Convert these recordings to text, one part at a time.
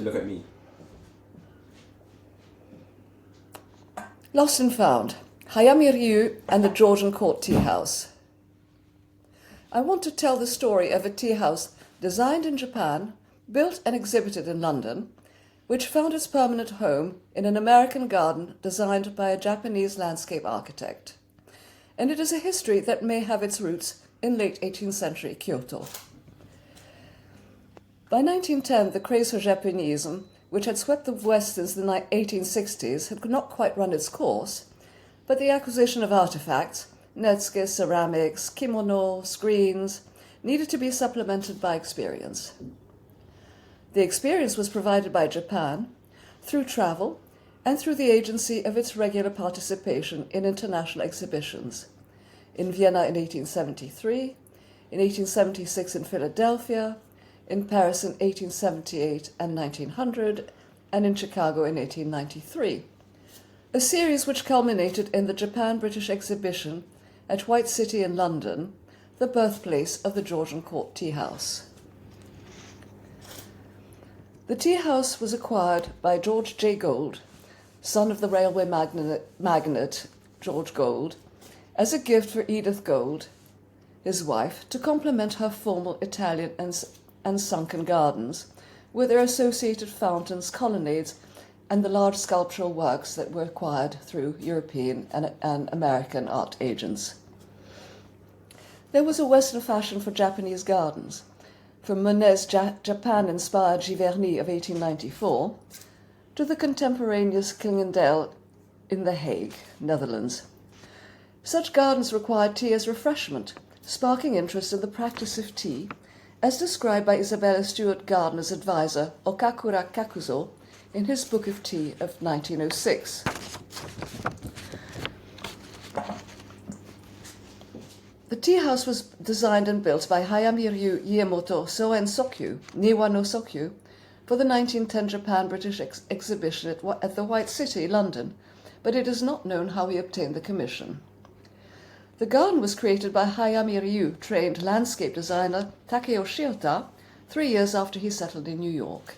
look at me. Lost and Found, Hayami-ry and the Georgian Court Tea House. I want to tell the story of a tea house designed in Japan, built and exhibited in London, which found its permanent home in an American garden designed by a Japanese landscape architect. And it is a history that may have its roots in late 18th century Kyoto. By 1910, the craze for Japanism, which had swept the West since the 1860s, had not quite run its course, but the acquisition of artifacts, netsuke, ceramics, kimono, screens, needed to be supplemented by experience. The experience was provided by Japan through travel and through the agency of its regular participation in international exhibitions. In Vienna in 1873, in 1876 in Philadelphia, in Paris in 1878 and 1900, and in Chicago in 1893. A series which culminated in the Japan-British exhibition at White City in London, the birthplace of the Georgian Court Tea House. The tea house was acquired by George J. Gould, son of the railway magnate George Gould, as a gift for Edith Gould, his wife, to complement her formal Italian and sunken gardens with their associated fountains, colonnades, and the large sculptural works that were acquired through European and American art agents. There was a Western fashion for Japanese gardens, from Monet's Japan-inspired Giverny of 1894 to the contemporaneous Klingendale in The Hague, Netherlands. Such gardens required tea as refreshment, sparking interest in the practice of tea, as described by Isabella Stewart Gardner's advisor, Okakura Kakuzo, in his Book of Tea of 1906. The tea house was designed and built by Hayami-ry Iemoto Soen Sokyu, Niwa no Sokyu, for the 1910 Japan-British exhibition at the White City, London, but it is not known how he obtained the commission. The garden was created by Hayami-ryu trained landscape designer Takeo Shiota 3 years after he settled in New York.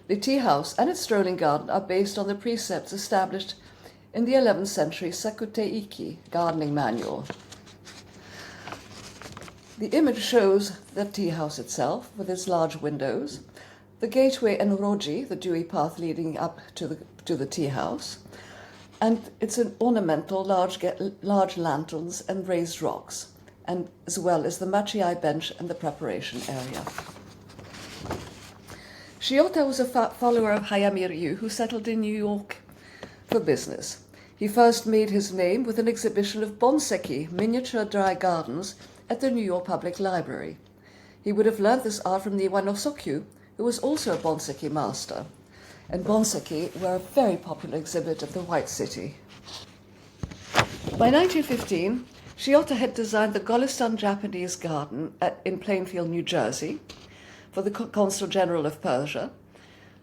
The tea house and its strolling garden are based on the precepts established in the 11th century Sakutei-iki gardening manual. The image shows the tea house itself with its large windows, the gateway and roji, the dewy path leading up to the tea house, and it's an ornamental large lanterns and raised rocks, and as well as the machiai bench and the preparation area. Shiota was a follower of Hayami-ryu who settled in New York for business. He first made his name with an exhibition of bonseki, miniature dry gardens, at the New York Public Library. He would have learned this art from Niwa no Sokyu, who was also a bonseki master, and bonseki were a very popular exhibit at the White City. By 1915, Shiota had designed the Golistan Japanese Garden in Plainfield, New Jersey, for the Consul General of Persia,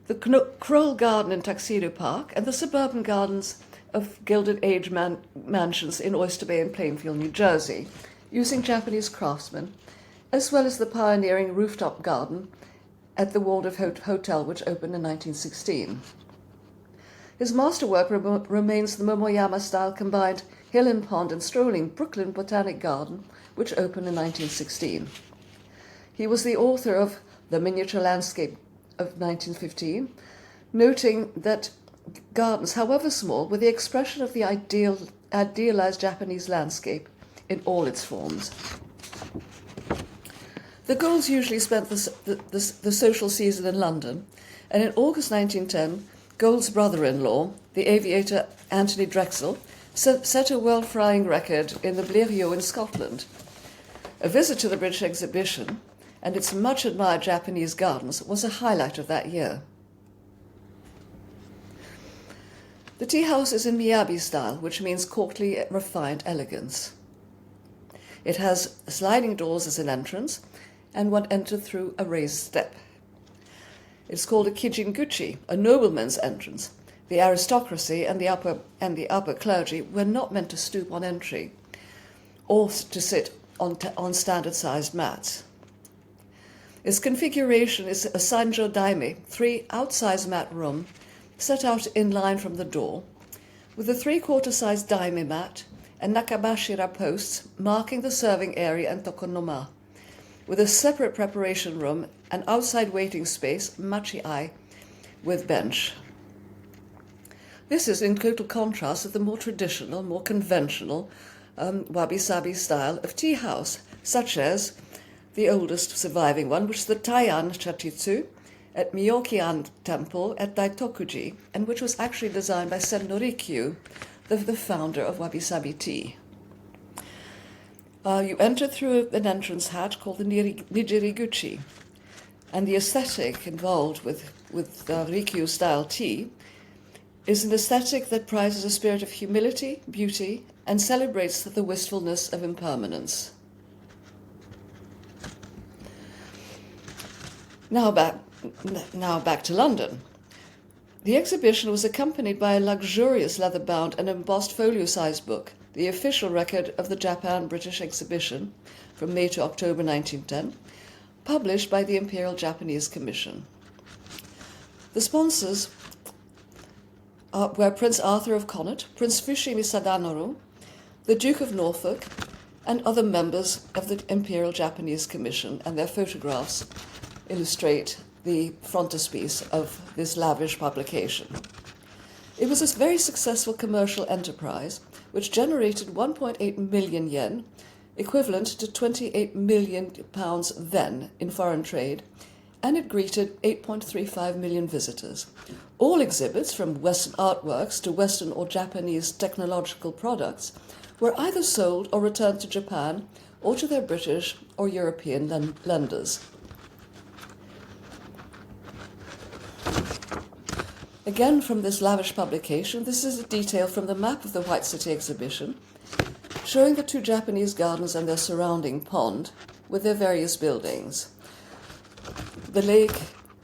the Kroll Garden in Tuxedo Park, and the suburban gardens of Gilded Age mansions in Oyster Bay and Plainfield, New Jersey, using Japanese craftsmen, as well as the pioneering rooftop garden at the Waldorf Hotel, which opened in 1916. His masterwork remains the Momoyama-style combined hill and pond and strolling Brooklyn Botanic Garden, which opened in 1916. He was the author of The Miniature Landscape of 1915, noting that gardens, however small, were the expression of the idealized Japanese landscape in all its forms. The Goulds usually spent the social season in London, and in August 1910, Gould's brother-in-law, the aviator Anthony Drexel, set a world-flying record in the Blériot in Scotland. A visit to the British exhibition and its much-admired Japanese gardens was a highlight of that year. The tea house is in Miyabi style, which means courtly, refined elegance. It has sliding doors as an entrance, and one entered through a raised step. It's called a kijinguchi, a nobleman's entrance. The aristocracy and the upper clergy were not meant to stoop on entry, or to sit on standard-sized mats. Its configuration is a sanjo daime, 3 outsized mat room, set out in line from the door, with a 3/4 size daime mat and nakabashira posts marking the serving area and tokonoma, with a separate preparation room and outside waiting space, machi-ai, with bench. This is in total contrast with the more traditional, more conventional wabi-sabi style of tea house, such as the oldest surviving one, which is the Taian Chachitsu at Myokian Temple at Daitokuji, and which was actually designed by Sendo Rikyu, the founder of wabi-sabi tea. You enter through an entrance hatch called the Nijiriguchi, and the aesthetic involved with Rikyu-style tea is an aesthetic that prizes a spirit of humility, beauty, and celebrates the wistfulness of impermanence. Now back to London. The exhibition was accompanied by a luxurious leather-bound and embossed folio-sized book, the official record of the Japan-British exhibition from May to October 1910, published by the Imperial Japanese Commission. The sponsors were Prince Arthur of Connaught, Prince Fushimi Sadanoru, the Duke of Norfolk, and other members of the Imperial Japanese Commission, and their photographs illustrate the frontispiece of this lavish publication. It was a very successful commercial enterprise which generated 1.8 million yen, equivalent to £28 million then in foreign trade, and it greeted 8.35 million visitors. All exhibits, from Western artworks to Western or Japanese technological products, were either sold or returned to Japan or to their British or European lenders. Again, from this lavish publication, this is a detail from the map of the White City exhibition, showing the 2 Japanese gardens and their surrounding pond with their various buildings. The lake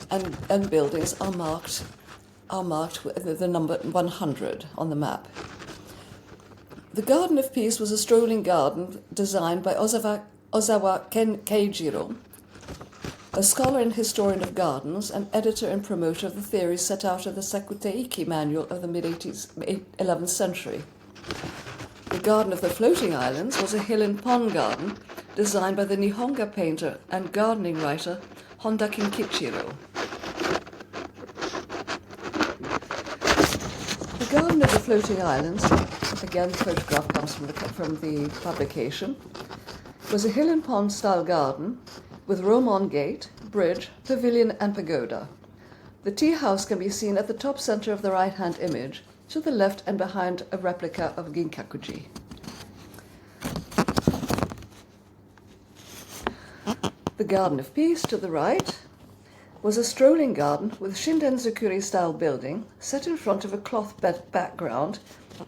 and buildings are marked with the number 100 on the map. The Garden of Peace was a strolling garden designed by Ozawa Keijiro, a scholar and historian of gardens and editor and promoter of the theories set out in the Sakuteiki manual of the mid-11th century. The Garden of the Floating Islands was a hill and pond garden designed by the Nihonga painter and gardening writer Honda Kinkichiro. The Garden of the Floating Islands, again the photograph comes from the publication, was a hill and pond style garden with Romon gate, bridge, pavilion and pagoda. The tea house can be seen at the top center of the right-hand image, to the left and behind a replica of Ginkakuji. The Garden of Peace, to the right, was a strolling garden with Shinden-zukuri-style building set in front of a cloth background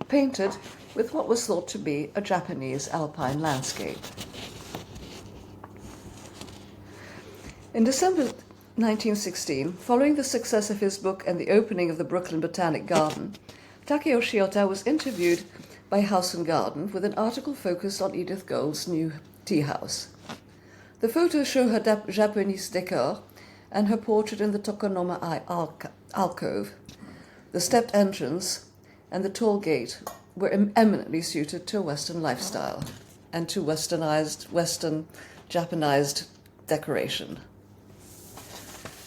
painted with what was thought to be a Japanese alpine landscape. In December 1916, following the success of his book and the opening of the Brooklyn Botanic Garden, Takeo Shiota was interviewed by House & Garden with an article focused on Edith Gould's new tea house. The photos show her Japanese decor and her portrait in the Tokonoma alcove. The stepped entrance and the tall gate were eminently suited to a Western lifestyle and to Western Japanized decoration.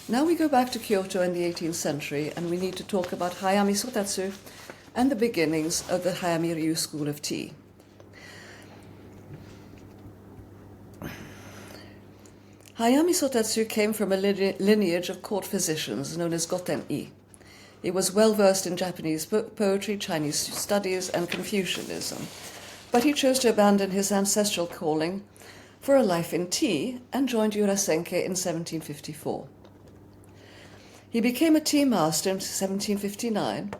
Now we go back to Kyoto in the 18th century, and we need to talk about Hayami Sotatsu and the beginnings of the Hayami-ry school of tea. Hayami Sotatsu came from a lineage of court physicians known as Goten-i. He was well versed in Japanese poetry, Chinese studies, and Confucianism, but he chose to abandon his ancestral calling for a life in tea and joined Urasenke in 1754. He became a tea master in 1759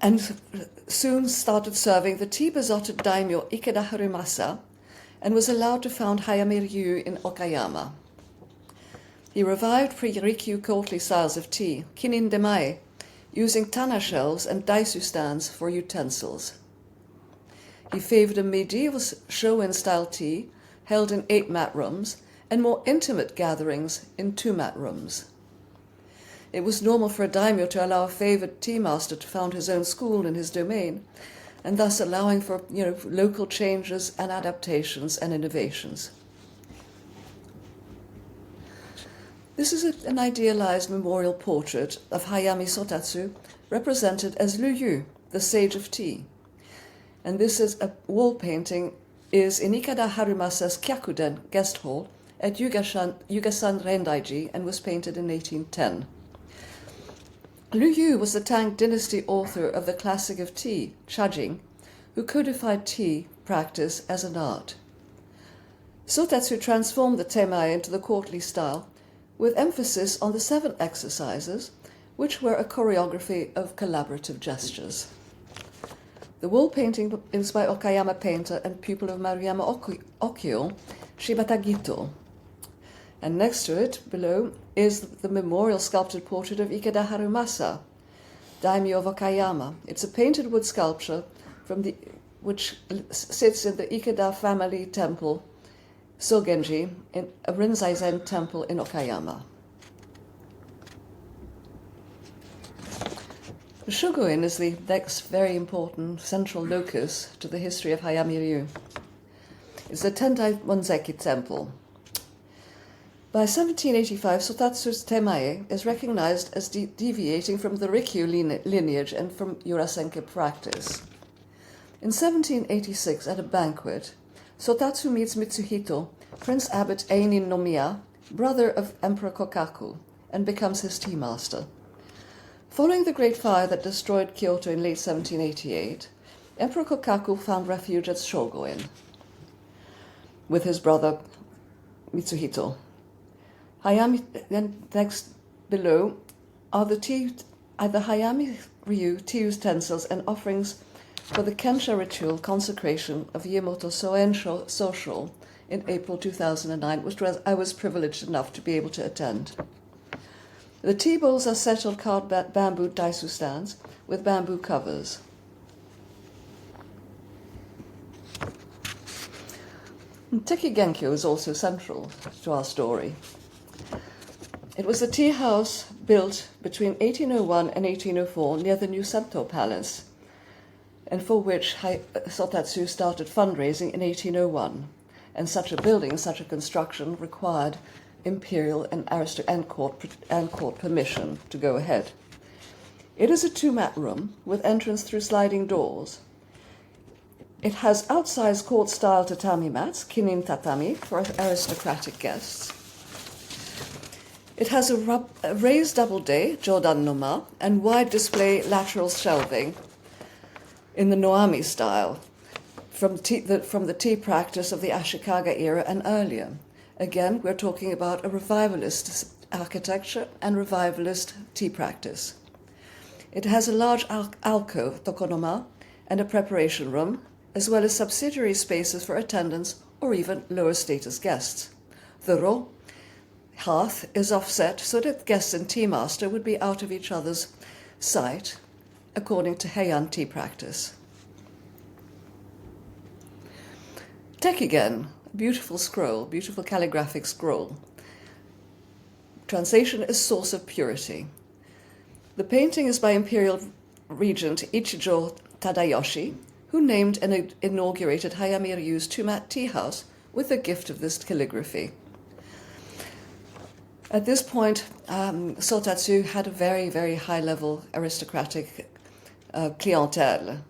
and soon started serving the tea-besotted daimyo Ikeda Harumasa and was allowed to found Hayami-ry in Okayama. He revived pre-Rikyu courtly styles of tea, kinin demae, using tana shelves and daisu stands for utensils. He favored a medieval Shoin-style tea held in 8 mat rooms and more intimate gatherings in two-mat rooms. It was normal for a daimyo to allow a favoured tea master to found his own school in his domain, and thus allowing for local changes and adaptations and innovations. This is an idealized memorial portrait of Hayami Sotatsu, represented as Ryu, the sage of tea. And this is a wall painting is in Ikeda Harumasa's Kyakuden guest hall at Yugasan Rendaiji and was painted in 1810. Ryu was the Tang dynasty author of the classic of tea, Chajing, who codified tea practice as an art. Sotatsu transformed the temae into the courtly style, with emphasis on the 7 exercises, which were a choreography of collaborative gestures. The wall painting is by Okayama painter and pupil of Maruyama Okyo, Shibata Gito. And next to it, below, is the memorial sculpted portrait of Ikeda Harumasa, daimyo of Okayama. It's a painted wood sculpture which sits in the Ikeda family temple, Sogenji, in a Rinzai-zen temple in Okayama. The Shogun is the next very important central locus to the history of Hayami-ryu. It's the Tendai Monzeki temple. By 1785, Sotatsu's temae is recognized as deviating from the Rikyu lineage and from Urasenke practice. In 1786, at a banquet, Sotatsu meets Mitsuhito, Prince Abbot Einin no Miya, brother of Emperor Kokaku, and becomes his tea master. Following the Great Fire that destroyed Kyoto in late 1788, Emperor Kokaku found refuge at Shogoin with his brother Mitsuhito. And next below are the Hayami-ryu tea utensils and offerings for the Kensha ritual consecration of Yamato Soen Social in April 2009, which I was privileged enough to be able to attend. The tea bowls are set on carved bamboo daisu stands with bamboo covers. Tekigenkyo is also central to our story. It was a tea house built between 1801 and 1804 near the new Sento Palace, and for which Sotatsu started fundraising in 1801. And such a building, such a construction, required imperial and court permission to go ahead. It is a two-mat room with entrance through sliding doors. It has outsized court-style tatami mats, kinin tatami, for aristocratic guests. It has a raised double-day, jodan no ma, and wide display lateral shelving in the Noami style, from the tea practice of the Ashikaga era and earlier. Again, we're talking about a revivalist architecture and revivalist tea practice. It has a large alcove, tokonoma, and a preparation room, as well as subsidiary spaces for attendants or even lower status guests. The ro, hearth, is offset so that guests and tea master would be out of each other's sight, according to Heian tea practice. Tekigen, beautiful scroll, beautiful calligraphic scroll. Translation is source of purity. The painting is by Imperial Regent Ichijo Tadayoshi, who named and inaugurated Hayami-ryu's two-mat tea house with the gift of this calligraphy. At this point, Sotatsu had a very, very high-level aristocratic clientele.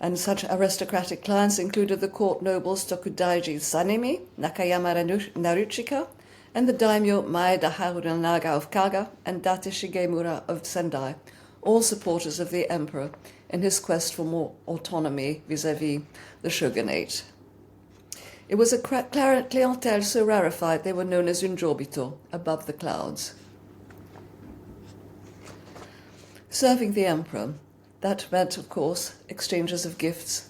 And such aristocratic clients included the court nobles Tokudaiji Sanemi, Nakayama Naruchika, and the daimyo Maeda Harunaga of Kaga and Date Shigemura of Sendai, all supporters of the emperor in his quest for more autonomy vis-à-vis the shogunate. It was a clientele so rarefied they were known as Unjobito, above the clouds. Serving the emperor, that meant, of course, exchanges of gifts.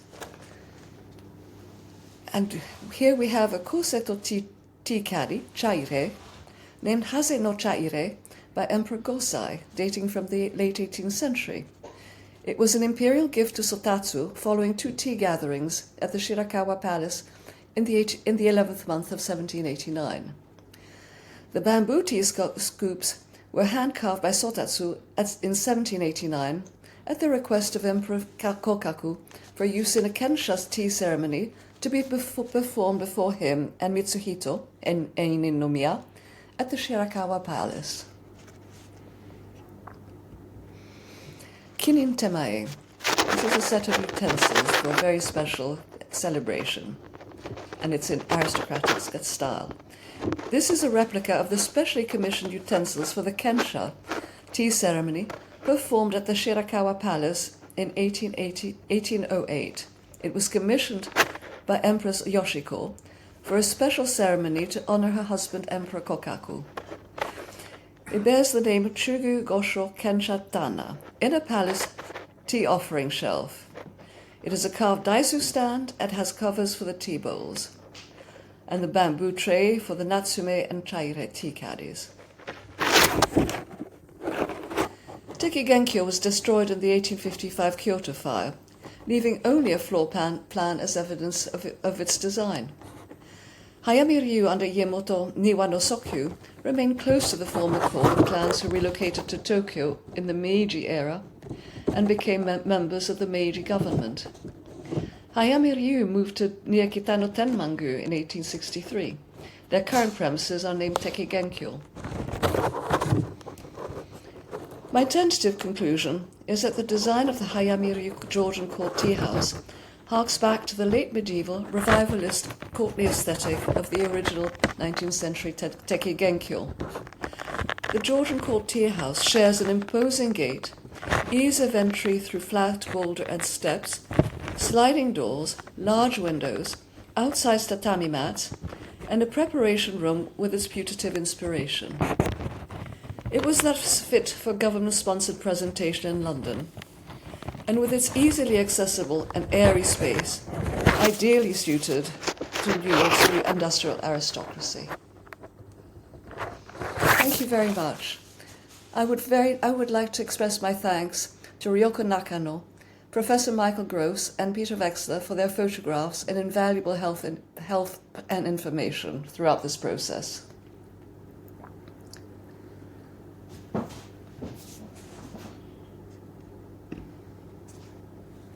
And here we have a koseto tea caddy, chaire, named Hase no Chaire by Emperor Gosai, dating from the late 18th century. It was an imperial gift to Sotatsu following 2 tea gatherings at the Shirakawa Palace in the 11th month of 1789. The bamboo tea scoops were hand-carved by Sotatsu in 1789 at the request of Emperor Kokaku for use in a Kensha tea ceremony to be performed before him and Mitsuhito and Nomiya at the Shirakawa Palace. Kinin temae. This is a set of utensils for a very special celebration, and it's in aristocratic style. This is a replica of the specially commissioned utensils for the Kensha tea ceremony performed at the Shirakawa Palace in 1808. It was commissioned by Empress Yoshiko for a special ceremony to honor her husband, Emperor Kokaku. It bears the name Chugu Gosho Kensha Tana, in a palace tea offering shelf. It is a carved daisu stand and has covers for the tea bowls, and the bamboo tray for the natsume and chaire tea caddies. Tekigenkyo was destroyed in the 1855 Kyoto fire, leaving only a floor plan as evidence of its design. Hayami-ry under Iemoto Niwa-no-sokyu remained close to the former core of clans who relocated to Tokyo in the Meiji era and became members of the Meiji government. Hayami-ry moved near Kitano Tenmangu in 1863. Their current premises are named Tekigenkyo. My tentative conclusion is that the design of the Hayami-ry Georgian court tea house harks back to the late medieval revivalist courtly aesthetic of the original 19th century Tekigenkyo. The Georgian court tea house shares an imposing gate, ease of entry through flat boulder and steps, sliding doors, large windows, outsized tatami mats, and a preparation room with its putative inspiration. It was thus fit for government-sponsored presentation in London, and with its easily accessible and airy space, ideally suited to New York's new industrial aristocracy. Thank you very much. I would like to express my thanks to Ryoko Nakano, Professor Michael Gross, and Peter Wexler for their photographs and invaluable help and information throughout this process.